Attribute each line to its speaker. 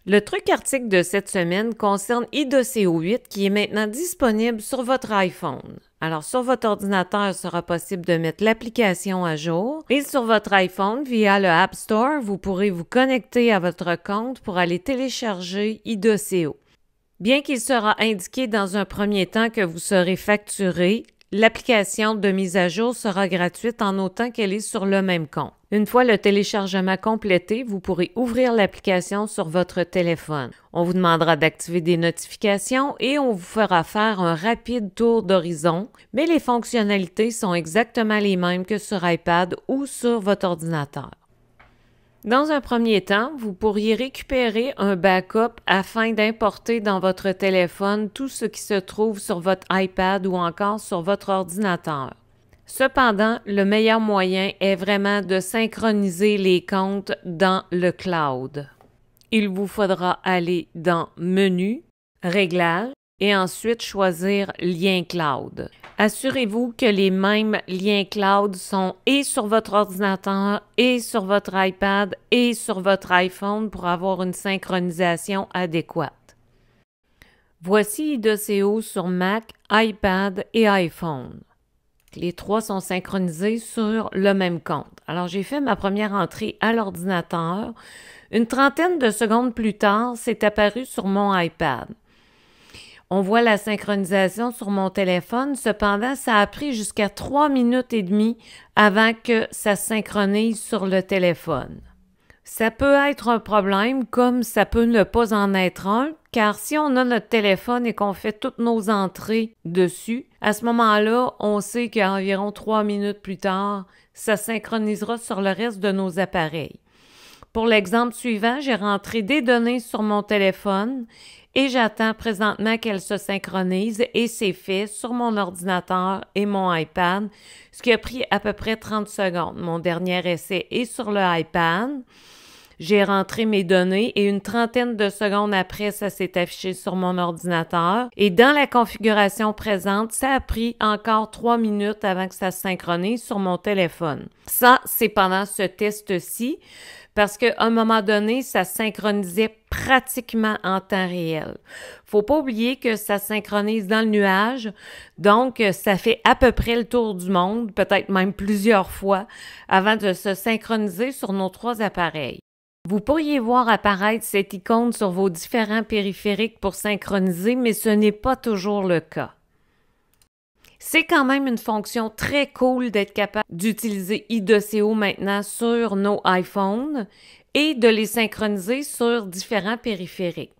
Speaker 1: Le truc article de cette semaine concerne Idoceo 8 qui est maintenant disponible sur votre iPhone. Alors, sur votre ordinateur, il sera possible de mettre l'application à jour et sur votre iPhone, via le App Store, vous pourrez vous connecter à votre compte pour aller télécharger Idoceo. Bien qu'il sera indiqué dans un premier temps que vous serez facturé, l'application de mise à jour sera gratuite en autant qu'elle est sur le même compte. Une fois le téléchargement complété, vous pourrez ouvrir l'application sur votre téléphone. On vous demandera d'activer des notifications et on vous fera faire un rapide tour d'horizon, mais les fonctionnalités sont exactement les mêmes que sur iPad ou sur votre ordinateur. Dans un premier temps, vous pourriez récupérer un backup afin d'importer dans votre téléphone tout ce qui se trouve sur votre iPad ou encore sur votre ordinateur. Cependant, le meilleur moyen est vraiment de synchroniser les comptes dans le cloud. Il vous faudra aller dans Menu, Réglages et ensuite choisir Lien cloud. Assurez-vous que les mêmes liens cloud sont et sur votre ordinateur et sur votre iPad et sur votre iPhone pour avoir une synchronisation adéquate. Voici Idoceo sur Mac, iPad et iPhone. Les trois sont synchronisés sur le même compte. Alors, j'ai fait ma première entrée à l'ordinateur. Une trentaine de secondes plus tard, c'est apparu sur mon iPad. On voit la synchronisation sur mon téléphone. Cependant, ça a pris jusqu'à 3 minutes et demie avant que ça synchronise sur le téléphone. Ça peut être un problème comme ça peut ne pas en être un, car si on a notre téléphone et qu'on fait toutes nos entrées dessus, à ce moment-là, on sait qu'environ 3 minutes plus tard, ça synchronisera sur le reste de nos appareils. Pour l'exemple suivant, j'ai rentré des données sur mon téléphone et j'attends présentement qu'elles se synchronisent et c'est fait sur mon ordinateur et mon iPad, ce qui a pris à peu près 30 secondes. Mon dernier essai est sur le iPad. J'ai rentré mes données et une trentaine de secondes après, ça s'est affiché sur mon ordinateur. Et dans la configuration présente, ça a pris encore 3 minutes avant que ça se synchronise sur mon téléphone. Ça, c'est pendant ce test-ci, parce qu'à un moment donné, ça synchronisait pratiquement en temps réel. Faut pas oublier que ça synchronise dans le nuage, donc ça fait à peu près le tour du monde, peut-être même plusieurs fois, avant de se synchroniser sur nos 3 appareils. Vous pourriez voir apparaître cette icône sur vos différents périphériques pour synchroniser, mais ce n'est pas toujours le cas. C'est quand même une fonction très cool d'être capable d'utiliser Idoceo maintenant sur nos iPhones et de les synchroniser sur différents périphériques.